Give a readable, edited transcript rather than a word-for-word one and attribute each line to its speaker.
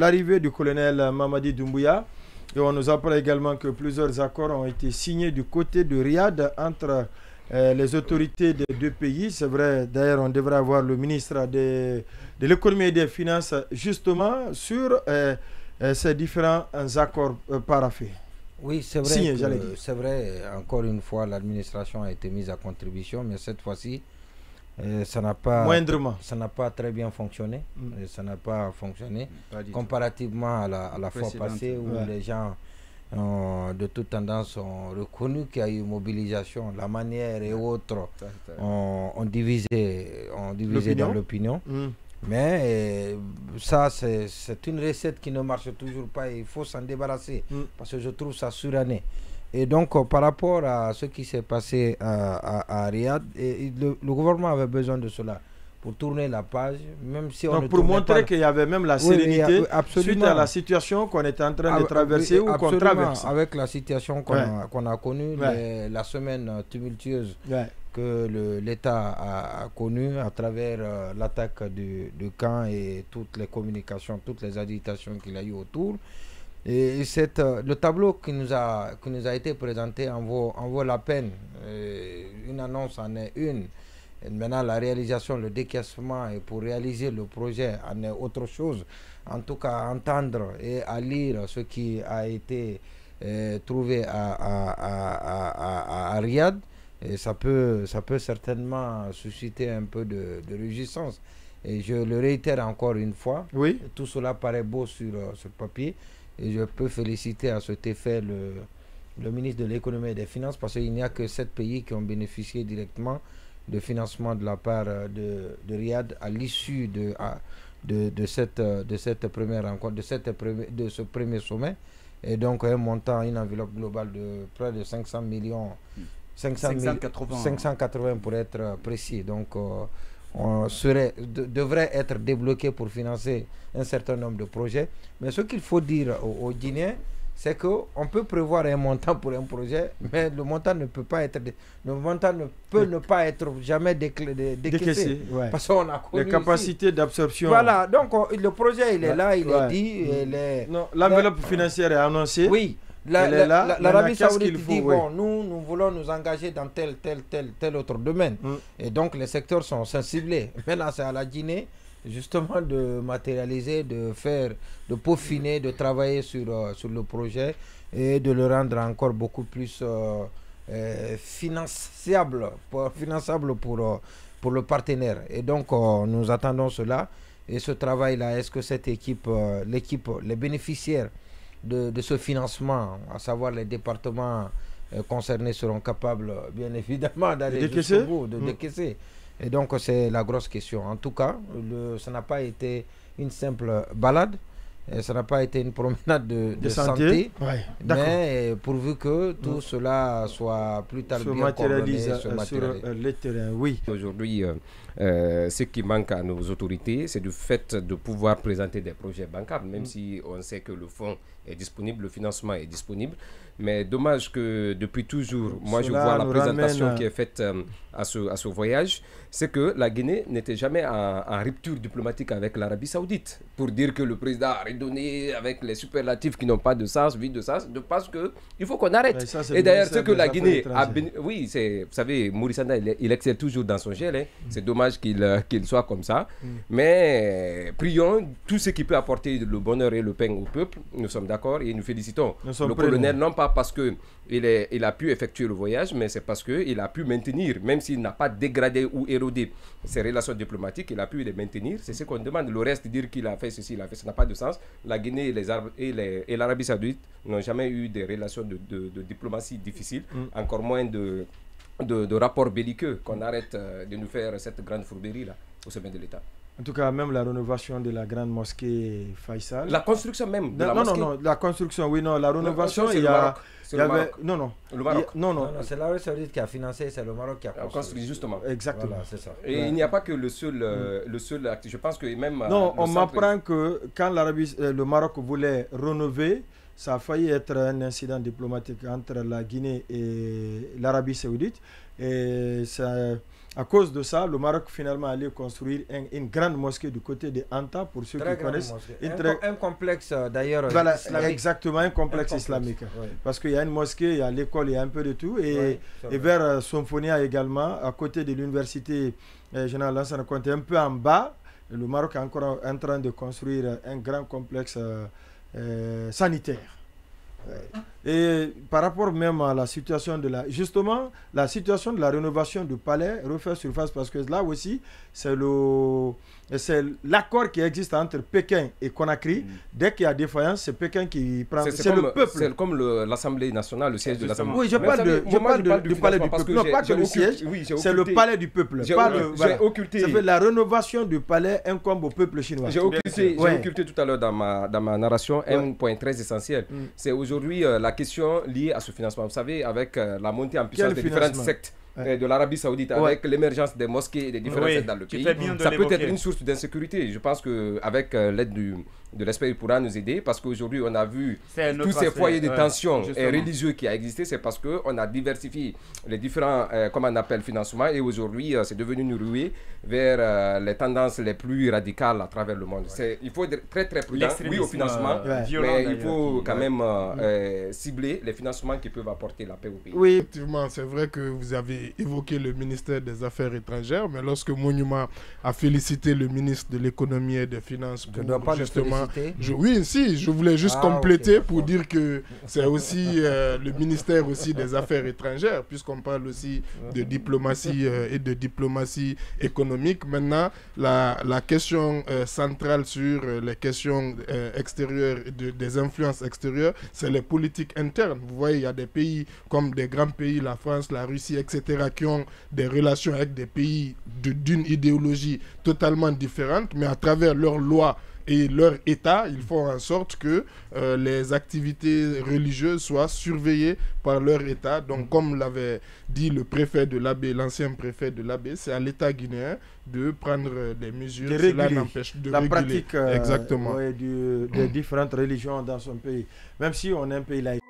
Speaker 1: L'arrivée du colonel Mamadi Doumbouya, et on nous apprend également que plusieurs accords ont été signés du côté de Riyad entre les autorités des deux pays. C'est vrai, d'ailleurs, on devrait avoir le ministre de l'économie et des finances justement sur ces différents accords paraffés.
Speaker 2: Oui, c'est vrai, c'est vrai, encore une fois, l'administration a été mise à contribution, mais cette fois-ci, ça n'a pas très bien fonctionné. Ça n'a pas fonctionné comparativement à la fois passée où les gens de toute tendance ont reconnu qu'il y a eu mobilisation, la manière et autres ont divisé dans l'opinion. Mais ça, c'est une recette qui ne marche toujours pas et il faut s'en débarrasser parce que je trouve ça suranné. Et donc, par rapport à ce qui s'est passé à Riyad, le gouvernement avait besoin de cela pour tourner la page, même si on
Speaker 1: pour montrer qu'il y avait même la sérénité suite à la situation qu'on était en train de traverser ou qu'on traverse.
Speaker 2: Avec la situation qu'on a connue, la semaine tumultueuse que l'État a connue à travers l'attaque du camp et toutes les communications, toutes les agitations qu'il y a eu autour. Et le tableau qui nous a été présenté en vaut la peine. Une annonce en est une. Et maintenant, la réalisation, le décaissement, et pour réaliser le projet en est autre chose. En tout cas, à entendre et à lire ce qui a été trouvé à Riyad, et ça peut certainement susciter un peu de réjouissance. Et je le réitère encore une fois, tout cela paraît beau sur papier. Et je peux féliciter à cet effet le ministre de l'économie et des finances parce qu'il n'y a que 7 pays qui ont bénéficié directement de financement de la part de Riyad à l'issue de cette première rencontre, de ce premier sommet. Et donc un montant, une enveloppe globale de près de 500 millions, 580 pour être précis. Donc devrait être débloqué pour financer un certain nombre de projets. Mais ce qu'il faut dire aux Guinéens, c'est qu'on peut prévoir un montant pour un projet, mais le montant ne peut pas être jamais décaissé. Parce qu'on a connu
Speaker 1: les capacités d'absorption.
Speaker 2: Voilà, donc le projet il est là, il est dit.
Speaker 1: L'enveloppe financière est annoncée.
Speaker 2: Oui. L'Arabie Saoudite dit bon, nous voulons nous engager dans tel autre domaine. Et donc les secteurs sont sensiblés. Maintenant, c'est à la Guinée justement de matérialiser, de peaufiner, de travailler sur le projet et de le rendre encore beaucoup plus finançable pour le partenaire. Et donc nous attendons cela. Et ce travail-là, est-ce que cette équipe, les bénéficiaires de ce financement, à savoir les départements concernés, seront capables bien évidemment d'aller jusqu'au bout, de décaisser. Et donc c'est la grosse question. En tout cas, ça n'a pas été une simple balade, ça n'a pas été une promenade de santé, mais pourvu que tout cela soit plus tard bien
Speaker 1: matérialisé sur le terrain. Oui.
Speaker 3: Aujourd'hui, ce qui manque à nos autorités, c'est du fait de pouvoir présenter des projets bancables, même si on sait que le fonds est disponible, le financement est disponible. Mais dommage que depuis toujours, moi je vois la présentation qui est faite à ce voyage, c'est que la Guinée n'était jamais en rupture diplomatique avec l'Arabie Saoudite. Pour dire que le président a redonné avec les superlatifs qui n'ont pas de sens, vide de sens, je pense qu'il faut qu'on arrête. Et d'ailleurs, ce que la Guinée a... Oui, vous savez, Mourissanda, il excelle toujours dans son gel. C'est dommage qu'il soit comme ça. Mais prions, tout ce qui peut apporter le bonheur et le pain au peuple, nous sommes d'accord et nous félicitons le colonel, non pas parce qu'il a pu effectuer le voyage, mais c'est parce qu'il a pu maintenir, même s'il n'a pas dégradé ou érodé ses relations diplomatiques, il a pu les maintenir. C'est ce qu'on demande. Le reste, dire qu'il a fait ceci, il a fait, ça n'a pas de sens. La Guinée et l'Arabie Saoudite n'ont jamais eu des relations de diplomatie difficiles, encore moins de rapports belliqueux, qu'on arrête de nous faire cette grande fourberie-là au sommet de l'État.
Speaker 1: En tout cas, même la rénovation de la grande mosquée Faisal.
Speaker 3: La construction même de la mosquée.
Speaker 1: Non, la construction, oui, non, la rénovation, il y
Speaker 3: a...
Speaker 1: Non.
Speaker 3: Le Maroc.
Speaker 1: Non,
Speaker 2: c'est l'Arabie Saoudite qui a financé, c'est le Maroc qui a
Speaker 3: construit. Justement.
Speaker 1: Exactement.
Speaker 2: Voilà, c'est ça.
Speaker 3: Et il n'y a pas que le seul acte. Je pense que même...
Speaker 1: Non, on m'apprend que quand le Maroc voulait rénover, ça a failli être un incident diplomatique entre la Guinée et l'Arabie Saoudite. Et ça à cause de ça, le Maroc finalement allait construire une grande mosquée du côté de Anta, pour ceux qui connaissent.
Speaker 2: Un complexe d'ailleurs
Speaker 1: islamique. Exactement, un complexe islamique. Oui. Parce qu'il y a une mosquée, il y a l'école, il y a un peu de tout. Et vers Somfonia également, à côté de l'université générale Lansana Conté, un peu en bas, le Maroc est encore en train de construire un grand complexe sanitaire. Et par rapport même à la situation de la situation de la rénovation du palais refait surface, parce que là aussi c'est l'accord qui existe entre Pékin et Conakry. Dès qu'il y a défaillance, c'est Pékin qui prend.
Speaker 3: C'est le peuple. C'est comme l'Assemblée nationale, le siège de l'Assemblée.
Speaker 1: Oui, je parle du palais du peuple. Non, pas que le siège, c'est le palais du peuple. J'ai occulté. La rénovation du palais incombe au peuple chinois.
Speaker 3: J'ai occulté tout à l'heure dans ma narration un point très essentiel. C'est aujourd'hui la question liée à ce financement. Vous savez, avec la montée en puissance des différentes sectes de l'Arabie Saoudite, avec l'émergence des mosquées et des différentes sectes dans le pays, ça peut être une source d'insécurité. Je pense qu'avec l'aide de l'esprit pourra nous aider, parce qu'aujourd'hui on a vu tous ces foyers de tension religieux qui a existé. C'est parce qu'on a diversifié les différents comme on appelle financements, et aujourd'hui c'est devenu une ruée vers les tendances les plus radicales à travers le monde. Il faut être très très prudent, oui, au financement, mais il faut quand même cibler les financements qui peuvent apporter la paix au pays.
Speaker 4: Oui, effectivement, c'est vrai que vous avez évoqué le ministère des Affaires étrangères, mais lorsque Monument a félicité le ministre de l'économie et des finances pour justement... Oui, si, je voulais juste compléter pour dire que c'est aussi le ministère aussi des Affaires étrangères, puisqu'on parle aussi de diplomatie et de diplomatie économique. Maintenant, la question centrale sur les questions extérieures, des influences extérieures, c'est les politiques internes. Vous voyez, il y a des pays comme des grands pays, la France, la Russie, etc., qui ont des relations avec des pays d'une idéologie totalement différente, mais à travers leurs lois et leur État, ils font en sorte que les activités religieuses soient surveillées par leur État. Donc, comme l'avait dit le préfet de l'Abbé, l'ancien préfet de l'Abbé, c'est à l'État guinéen de prendre des mesures. Cela n'empêche de
Speaker 1: la
Speaker 4: réguler.
Speaker 1: pratique des différentes religions dans son pays. Même si on est un pays laïque.